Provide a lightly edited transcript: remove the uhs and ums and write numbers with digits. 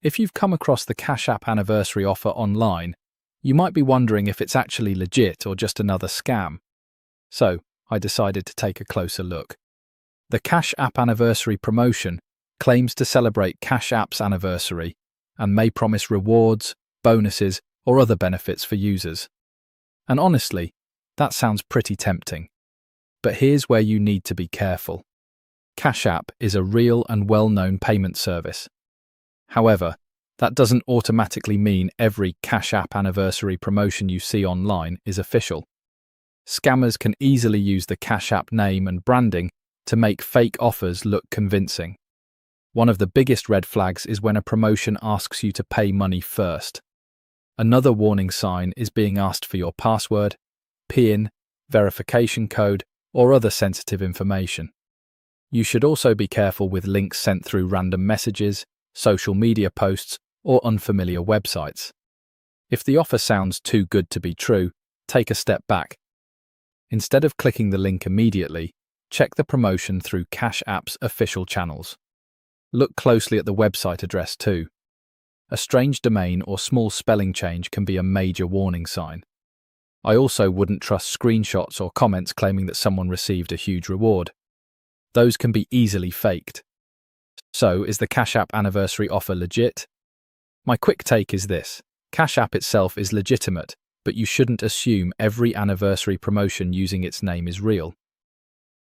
If you've come across the Cash App anniversary offer online, you might be wondering if it's actually legit or just another scam. So, I decided to take a closer look. The Cash App anniversary promotion claims to celebrate Cash App's anniversary and may promise rewards, bonuses, or other benefits for users. And honestly, that sounds pretty tempting. But here's where you need to be careful. Cash App is a real and well-known payment service. However, that doesn't automatically mean every Cash App anniversary promotion you see online is official. Scammers can easily use the Cash App name and branding to make fake offers look convincing. One of the biggest red flags is when a promotion asks you to pay money first. Another warning sign is being asked for your password, PIN, verification code, or other sensitive information. You should also be careful with links sent through random messages, social media posts, or unfamiliar websites. If the offer sounds too good to be true, take a step back. Instead of clicking the link immediately, check the promotion through Cash App's official channels. Look closely at the website address too. A strange domain or small spelling change can be a major warning sign. I also wouldn't trust screenshots or comments claiming that someone received a huge reward. Those can be easily faked. So, is the Cash App anniversary offer legit? My quick take is this. Cash App itself is legitimate, but you shouldn't assume every anniversary promotion using its name is real.